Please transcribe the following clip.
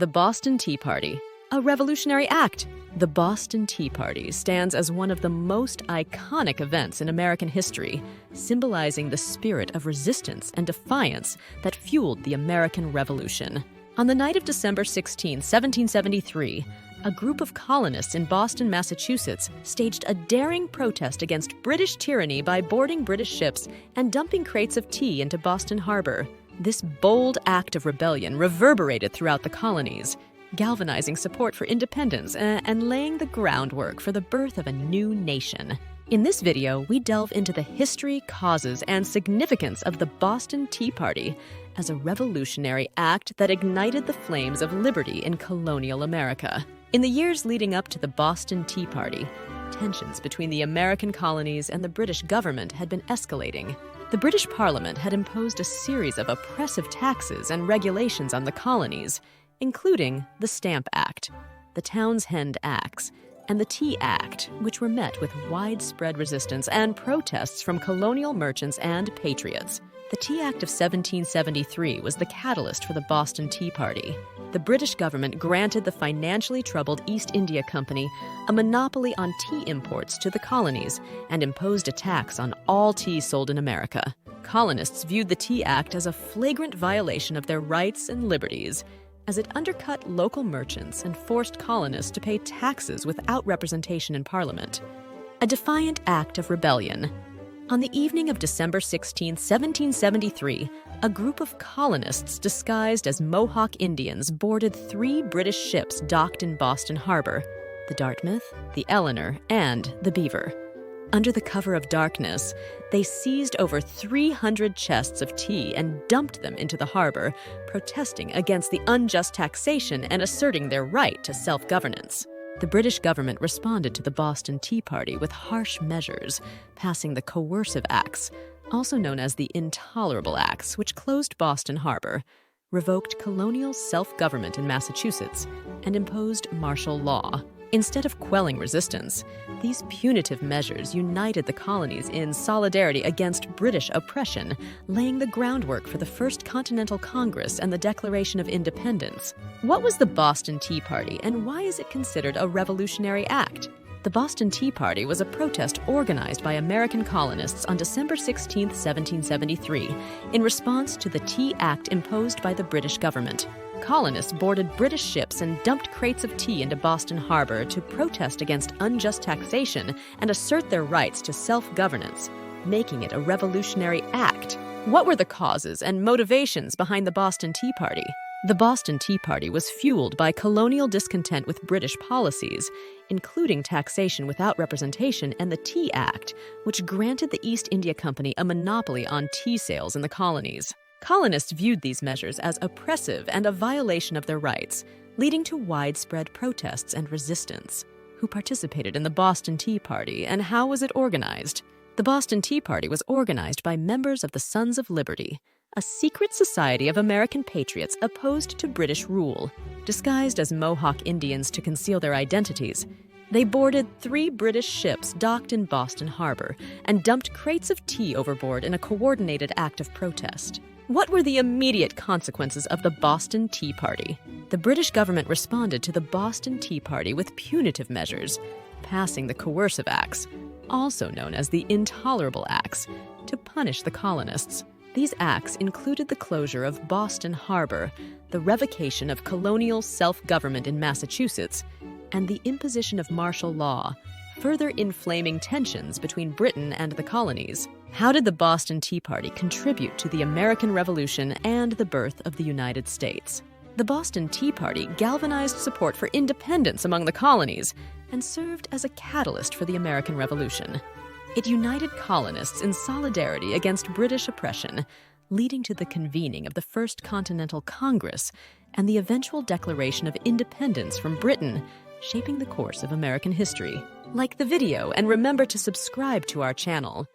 The Boston Tea Party, a revolutionary act. The Boston Tea Party stands as one of the most iconic events in American history, symbolizing the spirit of resistance and defiance that fueled the American Revolution. On the night of December 16, 1773, a group of colonists in Boston, Massachusetts, staged a daring protest against British tyranny by boarding British ships and dumping crates of tea into Boston Harbor. This bold act of rebellion reverberated throughout the colonies, galvanizing support for independence and laying the groundwork for the birth of a new nation. In this video, we delve into the history, causes, and significance of the Boston Tea Party as a revolutionary act that ignited the flames of liberty in colonial America. In the years leading up to the Boston Tea Party, tensions between the American colonies and the British government had been escalating. The British Parliament had imposed a series of oppressive taxes and regulations on the colonies, including the Stamp Act, the Townshend Acts, and the Tea Act, which were met with widespread resistance and protests from colonial merchants and patriots. The Tea Act of 1773 was the catalyst for the Boston Tea Party. The British government granted the financially troubled East India Company a monopoly on tea imports to the colonies and imposed a tax on all tea sold in America. Colonists viewed the Tea Act as a flagrant violation of their rights and liberties, as it undercut local merchants and forced colonists to pay taxes without representation in Parliament. A Defiant Act of Rebellion. On the evening of December 16, 1773, a group of colonists disguised as Mohawk Indians boarded 3 British ships docked in Boston Harbor: the Dartmouth, the Eleanor, and the Beaver. Under the cover of darkness, they seized over 300 chests of tea and dumped them into the harbor, protesting against the unjust taxation and asserting their right to self-governance. The British government responded to the Boston Tea Party with harsh measures, passing the Coercive Acts, also known as the Intolerable Acts, which closed Boston Harbor, revoked colonial self-government in Massachusetts, and imposed martial law. Instead of quelling resistance, these punitive measures united the colonies in solidarity against British oppression, laying the groundwork for the First Continental Congress and the Declaration of Independence. What was the Boston Tea Party, and why is it considered a revolutionary act? The Boston Tea Party was a protest organized by American colonists on December 16, 1773, in response to the Tea Act imposed by the British government. Colonists boarded British ships and dumped crates of tea into Boston Harbor to protest against unjust taxation and assert their rights to self-governance, making it a revolutionary act. What were the causes and motivations behind the Boston Tea Party? The Boston Tea Party was fueled by colonial discontent with British policies, including taxation without representation and the Tea Act, which granted the East India Company a monopoly on tea sales in the colonies. Colonists viewed these measures as oppressive and a violation of their rights, leading to widespread protests and resistance. Who participated in the Boston Tea Party, and how was it organized? The Boston Tea Party was organized by members of the Sons of Liberty, a secret society of American patriots opposed to British rule. Disguised as Mohawk Indians to conceal their identities, they boarded 3 British ships docked in Boston Harbor and dumped crates of tea overboard in a coordinated act of protest. What were the immediate consequences of the Boston Tea Party? The British government responded to the Boston Tea Party with punitive measures, passing the Coercive Acts, also known as the Intolerable Acts, to punish the colonists. These acts included the closure of Boston Harbor, the revocation of colonial self-government in Massachusetts, and the imposition of martial law, further inflaming tensions between Britain and the colonies. How did the Boston Tea Party contribute to the American Revolution and the birth of the United States? The Boston Tea Party galvanized support for independence among the colonies and served as a catalyst for the American Revolution. It united colonists in solidarity against British oppression, leading to the convening of the First Continental Congress and the eventual declaration of independence from Britain, shaping the course of American history. Like the video and remember to subscribe to our channel.